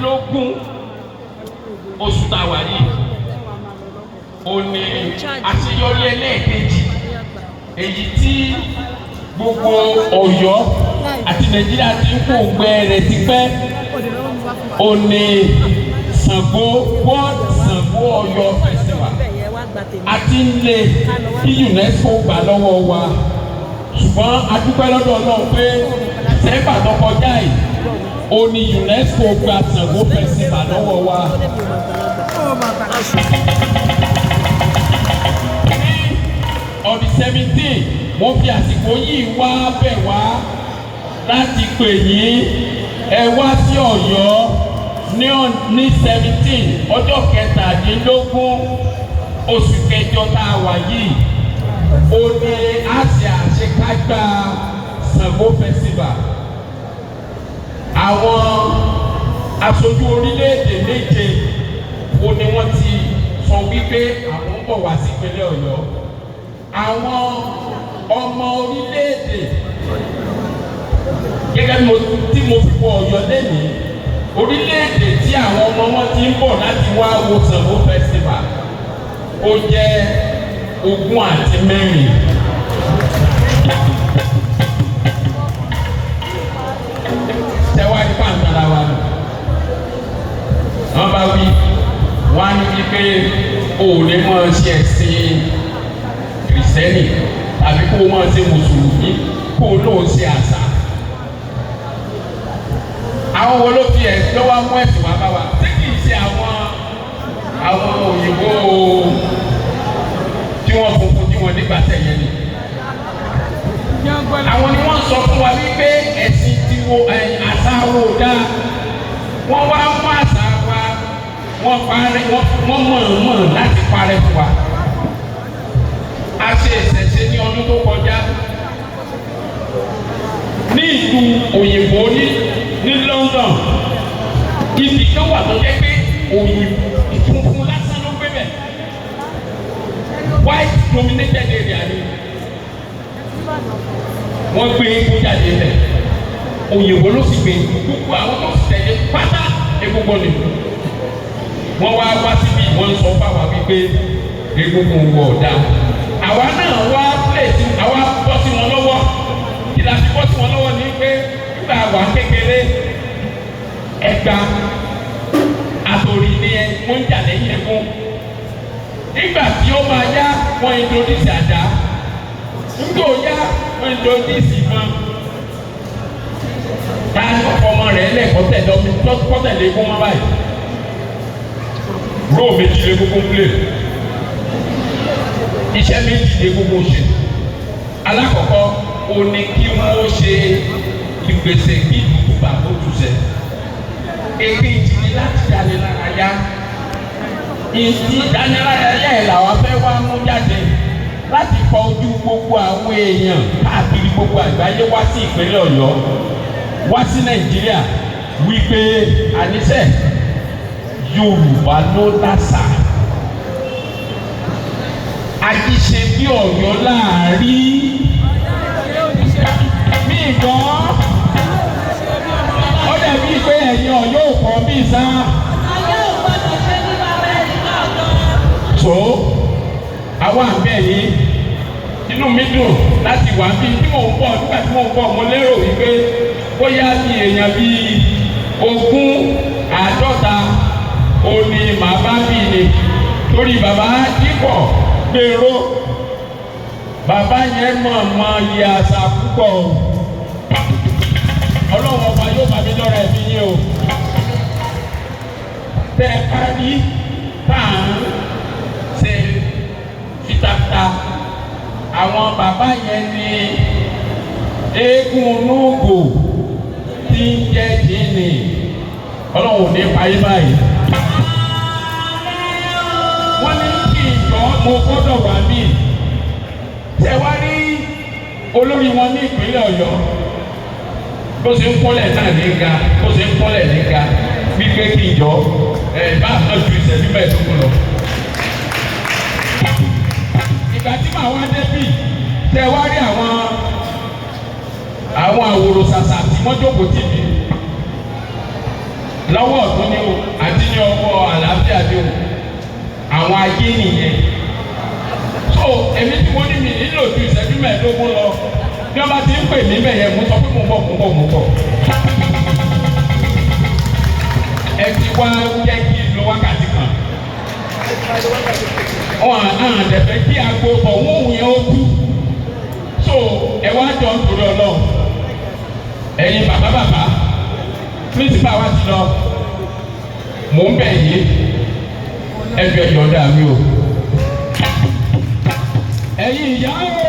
kẹtàdínlógún oṣù tàwa yìí ó ní àṣeyọrí ẹlẹ́ẹ̀kejì èyí tí gbogbo Ọ̀yọ́ àti Nàìjíríà ti ń kó gbẹ rẹ̀ ti pẹ́ ó ní Ṣàngó World Ṣàngó Ọ̀yọ́ Festival àti ilé tí UNESCO gbà lọ́wọ́ wa ṣùgbọ́n a dúpẹ́ lọ́dọ̀ Ọlọ́run pé sẹ́gbà tó kọjá yìí ó ní UNESCO gba Ṣàngó Festival lọ́wọ́ wa. On the 17th mo fi àsìkò yìí wá bẹ̀ wá láti pè yín ẹ wá sí Ọ̀yọ́ ní 17 ọjọ́ kẹtàdínlógún oṣù kẹjọ tá a wà yìí ó ní àṣẹ àṣekágbá Ṣàngó Festival. Àwọn aṣojú orílẹ̀-èdè méje ó ní wọ́n ti sọ wípé àwọn ń bọ̀ wá sí ìpínlẹ̀ Ọ̀yọ́. Àwọn ọmọ orílẹ̀-èdè gẹ́gẹ́ tí mo fi wọ Ọ̀yọ́ lẹ́yìn orílẹ̀-èdè tí àwọn ọmọ wọn ti ń bọ̀ láti wá wo Ṣàngó Festival ó jẹ́ 24. Tẹ́wájú pàǹtàrà wa nù. Wọ́n bá wí wọ́n á ní wípé òòlè máa ṣe ẹ̀sìn Kìrìsìtẹ́nì tàbí kó o máa ṣe Mùsùlùmí kó o lóò ṣe àṣà. Àwọn wo ló fi ẹ̀sìn lọ́wọ́ mú ẹ̀sìn wá bá wa? Ṣé kì í ṣe àwọn òyìnbó tí wọ́n funfun tí wọ́n nígbà tẹ̀yẹ ni? Àwọn ni wọ́n sọ fún wa wípé ẹ̀sìn tí wo àṣà wo dáa. Wọ́n wá mú àṣà wa wọ́n mọ̀ láti parẹ́ fún wa. A ṣe ìṣẹ̀ṣe ní ọdún tó kọjá ní ìlú òyìnbó ní London. Ibi kan wà tó jẹ́ pé òyìnbó funfun lásán ló gbé bẹ̀. White dominated area ni wọ́n gbé eégún jáde lẹ̀. Òyìnbó ló sì gbé gbogbo àwọn tó sì tẹ̀lé pátá egungun ni. Wọ́n wá síbi wọ́n sọ fáwa wípé egungun wọ̀ ọ̀dà. Àwa náà wá pèsè àwa bọ́ sí wọn lọ́wọ́. Kí la fi bọ́ sí wọn lọ́wọ́ ni pé nígbà wà kékeré ẹgbà àtòrí ni wọ́n ń jà lẹ́yìn ẹ̀kún. Nígbà tí ó máa yá wọ́n introduce àdá. Nígbà ó yá wọ́n introduce ìbọn. Táyà ọmọ rẹ̀ lẹ́kọ̀ọ́ tẹ̀lé fún wọn báyìí. Róò méjì lé gbogbo ń plé. Iṣẹ́ méjì lé gbogbo ṣe. Alákọ̀ọ́kọ́ ó ní kí wọ́n ṣe ìgbésẹ̀ kí ìlú bàbá òtúnṣe. Èkejì ni láti dáni lára yá. Ìdí ìdánilárayá ẹ̀ làwọn fẹ́ wá mú jáde láti fọ ojú gbogbo àwọn èèyàn káàkiri gbogbo àgbáyé wá sí ìpínlẹ̀ Ọ̀yọ́ wá sí Nàìjíríà wípé àníṣe Yorùbá ló lásà. Àjíṣe bí Ọ̀yọ́ láàrí mí gan. Ó dàbí pé ẹ̀yin Ọ̀yọ́ ò kọ́ bí sá. So àwa àbẹ̀ yìí inú mi dùn láti wà bí tí mò ń bọ̀ nígbà tí mò ń bọ̀ mo lérò wípé bóyá bí èèyàn bíi 50 òní màá bá bí ni torí bàbá dípọ̀ gbèrò bàbá yẹn mọ̀ iye àṣà púpọ̀ Ọlọ́run ọba yóò bá mi lọ́rọ̀ ẹ̀mí yín o. Tẹ́ ẹ ká rí tá à ń ṣe fitata àwọn bàbá yẹn ní eégún núgò tí ń jẹ́ jíìnì Ọlọ́run ò ní parí báyìí. Wọ́n ní kí ìjọ mo gbọ́dọ̀ wà mí. Ṣé wá rí olórí wọn ní ìpínlẹ̀ Ọ̀yọ́ bó ṣe ń kọ́lẹ̀ náà ní ga bó ṣe ń kọ́lẹ̀ ní ga wípé kí ìjọ bá àná ju ìṣẹ́jú mẹ́ẹ̀ẹ́dógún lọ. Ìgbà tí màá wá débì tẹ wá rí àwọn àwòrò ṣàṣà tí wọ́n jókòó tì mí lọ́wọ́ ọ̀tún ni o àti ní ọwọ́ àlàáfíà ni o àwọn ayé nìyẹn. So èmi tí mo ní mi nílò ju ìṣẹ́jú mẹ́ẹ̀ẹ́dógún lọ bí wọ́n bá ti ń pè mí bẹ̀yẹn mo sọ pé mo bọ̀. Ẹ ti wá jẹ́ kí n lo wákàtí kan. Àdẹ̀fẹ́ kí aago ọ̀hún yẹn ó tú. So ẹ wá jọ ń torí Ọlọ́run. Ẹ̀yin bàbá principal wa ti lọ. Mò ń bẹ̀ yé ẹgbẹ́ yọ̀ọ̀dà mi o. Ẹ̀yin ìyá o.